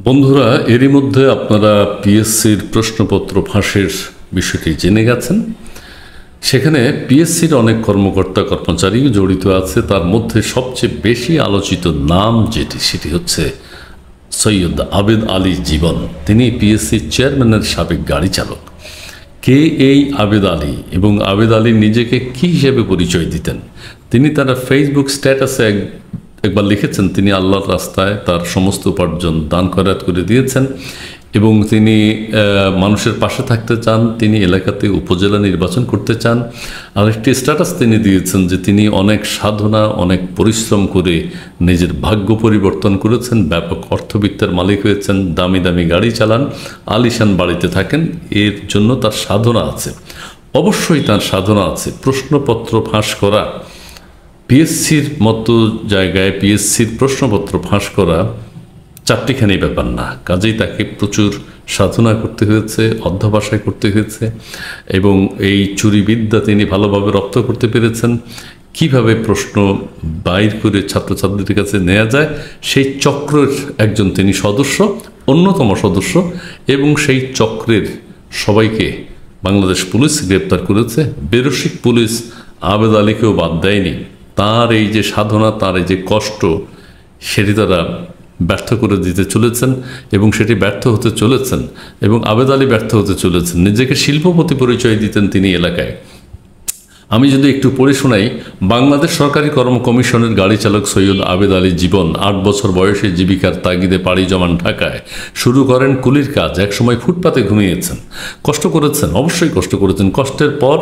বন্ধুরা, এরই মধ্যে আপনারা পিএসসির প্রশ্নপত্র ফাঁসের বিষয়টি জেনে গেছেন। সেখানে পিএসসির অনেক কর্মকর্তা কর্মচারী জড়িত আছে। তার মধ্যে সবচেয়ে বেশি আলোচিত নাম সেটি হচ্ছে সৈয়দ আবেদ আলী জীবন। তিনি পিএসসির চেয়ারম্যানের সাবেক গাড়ি চালক। কে এই আবেদ আলী এবং আবেদ আলী নিজেকে কী হিসেবে পরিচয় দিতেন? তিনি তার ফেসবুক স্ট্যাটাসে একবার লিখেছেন তিনি আল্লাহর রাস্তায় তার সমস্ত উপার্জন দান খয়রাত করে দিয়েছেন এবং তিনি মানুষের পাশে থাকতে চান। তিনি এলাকাতে উপজেলা নির্বাচন করতে চান। আরেকটি স্ট্যাটাস তিনি দিয়েছেন যে তিনি অনেক সাধনা, অনেক পরিশ্রম করে নিজের ভাগ্য পরিবর্তন করেছেন, ব্যাপক অর্থবিত্তের মালিক হয়েছেন, দামি দামি গাড়ি চালান, আলিশান বাড়িতে থাকেন। এর জন্য তার সাধনা আছে, অবশ্যই তার সাধনা আছে। প্রশ্নপত্র ফাঁস করা, পিএসসির মতো জায়গায় পিএসসির প্রশ্নপত্র ফাঁস করা চারটিখানি ব্যাপার না। কাজেই তাকে প্রচুর সাধনা করতে হয়েছে, অধ্যবসায় করতে হয়েছে এবং এই চুরিবিদ্যা তিনি ভালোভাবে রপ্ত করতে পেরেছেন। কিভাবে প্রশ্ন বাইর করে ছাত্রছাত্রীদের কাছে নেওয়া যায়, সেই চক্রের একজন তিনি সদস্য, অন্যতম সদস্য। এবং সেই চক্রের সবাইকে বাংলাদেশ পুলিশ গ্রেপ্তার করেছে। বেরসিক পুলিশ আবেদ আলীকেও বাদ দেয়নি। তার এই যে সাধনা, তার এই যে কষ্ট, সেটি তারা ব্যর্থ করে দিতে চলেছেন এবং সেটি ব্যর্থ হতে চলেছেন এবং আবেদ আলী ব্যর্থ হতে চলেছেন। নিজেকে শিল্পপতি পরিচয় দিতেন তিনি এলাকায়। আমি যদি একটু পড়ে শোনাই, বাংলাদেশ সরকারি কর্ম কমিশনের গাড়ি চালক সৈয়দ আবেদ আলী জীবন 8 বছর বয়সে জীবিকার তাগিদে পাড়ি জমান ঢাকায়। শুরু করেন কুলির কাজ। একসময় ফুটপাতে ঘুমিয়েছেন। কষ্ট করেছেন, অবশ্যই কষ্ট করেছেন। কষ্টের পর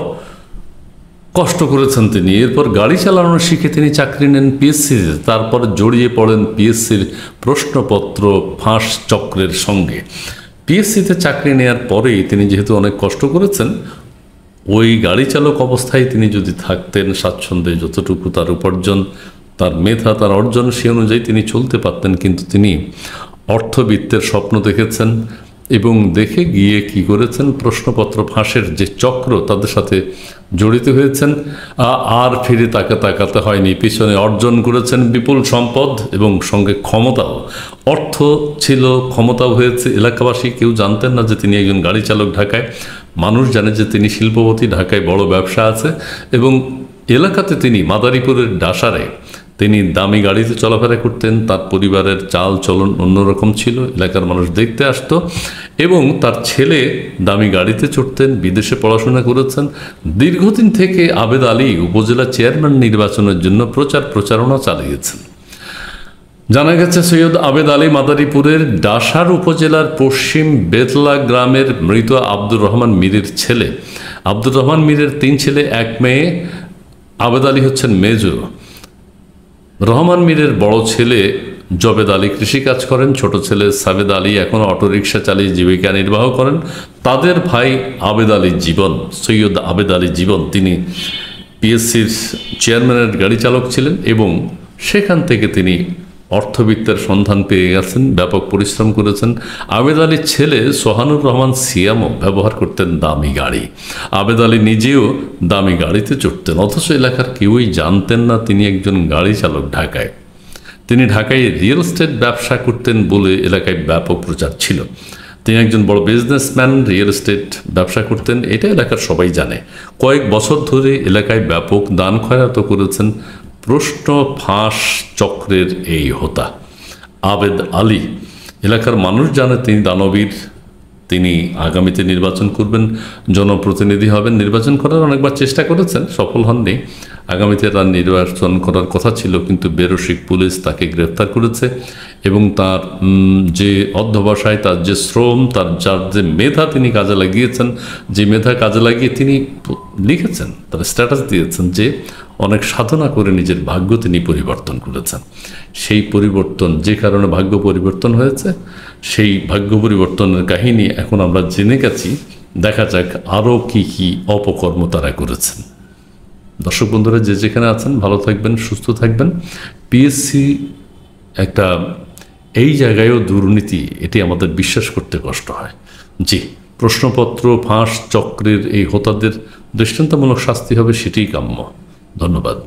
কষ্ট করেছেন তিনি। এরপর গাড়ি চালানো শিখে তিনি চাকরি নেন পিএসসিতে। তারপর জড়িয়ে পড়েন পিএসসির প্রশ্নপত্র ফাঁস চক্রের সঙ্গে। পিএসসিতে চাকরি নেওয়ার পরেই তিনি যেহেতু অনেক কষ্ট করেছেন, ওই গাড়ি চালক অবস্থায় তিনি যদি থাকতেন স্বাচ্ছন্দ্যে, যতটুকু তার উপার্জন, তার মেধা, তার অর্জন, সে অনুযায়ী তিনি চলতে পারতেন। কিন্তু তিনি অর্থবিত্তের স্বপ্ন দেখেছেন এবং দেখে গিয়ে কি করেছেন, প্রশ্নপত্র ফাঁসের যে চক্র তাদের সাথে জড়িত হয়েছেন। আর ফিরে তাকাতে হয়নি। পিছনে অর্জন করেছেন বিপুল সম্পদ এবং সঙ্গে ক্ষমতাও। অর্থ ছিল, ক্ষমতাও হয়েছে। এলাকাবাসী কেউ জানতেন না যে তিনি একজন গাড়ি চালক ঢাকায়। মানুষ জানে যে তিনি শিল্পপতি, ঢাকায় বড় ব্যবসা আছে। এবং এলাকাতে তিনি মাদারীপুরের ডাসারে তিনি দামি গাড়িতে চলাফেরা করতেন। তার পরিবারের চাল চলন অন্যরকম ছিল। এলাকার মানুষ দেখতে আসতো এবং তার ছেলে দামি গাড়িতে চড়তেন, বিদেশে পড়াশোনা করেছেন। দীর্ঘদিন থেকে আবেদ আলী উপজেলা চেয়ারম্যান নির্বাচনের জন্য প্রচারণা চালিয়েছেন। জানা গেছে সৈয়দ আবেদ আলী মাদারীপুরের ডাসার উপজেলার পশ্চিম বেতলা গ্রামের মৃত আব্দুর রহমান মীরের ছেলে। আব্দুর রহমান মীরের 3 ছেলে 1 মেয়ে। আবেদ আলী হচ্ছেন মেজো। রহমান মীরের বড় ছেলে জবেদ আলী কৃষিকাজ করেন। ছোট ছেলে সাবেদ আলী এখন অটোরিকশা চালিয়ে জীবিকা নির্বাহ করেন। তাদের ভাই আবেদ আলী জীবন, সৈয়দ আবেদ আলী জীবন, তিনি পিএসসির চেয়ারম্যানের গাড়ি চালক ছিলেন এবং সেখান থেকে তিনি অর্থবিত্তের সন্ধান পেয়ে গেছেন, ব্যাপক পরিশ্রম করেছেন। আবেদ আলীর ছেলে সোহানুর রহমান সিয়ামও ব্যবহার করতেন দামি গাড়ি। আবেদ আলী নিজেও দামি গাড়িতে চড়তেন, অথচ এলাকার কেউই জানতেন না তিনি একজন গাড়ি চালক ঢাকায়। তিনি ঢাকায় রিয়েল এস্টেট ব্যবসা করতেন বলে এলাকায় ব্যাপক প্রচার ছিল। তিনি একজন বড় বিজনেসম্যান, রিয়েল এস্টেট ব্যবসা করতেন, এটা এলাকার সবাই জানে। কয়েক বছর ধরে এলাকায় ব্যাপক দান খয়রাত করেছেন। প্রশ্ন ফাঁস চক্রের এই হোতা আবেদ আলী। এলাকার মানুষ জানে তিনি দানবীর। তিনি আগামীতে নির্বাচন করবেন, জনপ্রতিনিধি হবেন। নির্বাচন করার অনেকবার চেষ্টা করেছেন, সফল হননি। আগামীতে তার নির্বাচন করার কথা ছিল, কিন্তু বেরসিক পুলিশ তাকে গ্রেফতার করেছে এবং তার যে অধ্যবসায়, তার যে শ্রম, যার যে মেধা তিনি কাজে লাগিয়েছেন, যে মেধা কাজে লাগিয়ে তিনি লিখেছেন, তার স্ট্যাটাস দিয়েছেন যে অনেক সাধনা করে নিজের ভাগ্য তিনি পরিবর্তন করেছেন। সেই পরিবর্তন, যে কারণে ভাগ্য পরিবর্তন হয়েছে, সেই ভাগ্য পরিবর্তনের কাহিনী এখন আমরা জেনে গেছি। দেখা যাক আরও কি কি অপকর্ম তারা করেছেন। দর্শক বন্ধুরা, যে যেখানে আছেন ভালো থাকবেন, সুস্থ থাকবেন। পিএসসি একটা এই জায়গায়ও দুর্নীতি, এটি আমাদের বিশ্বাস করতে কষ্ট হয়। জি, প্রশ্নপত্র ফাঁস চক্রের এই হোতাদের দৃষ্টান্তমূলক শাস্তি হবে, সেটিই কাম্য। ধন্যবাদ।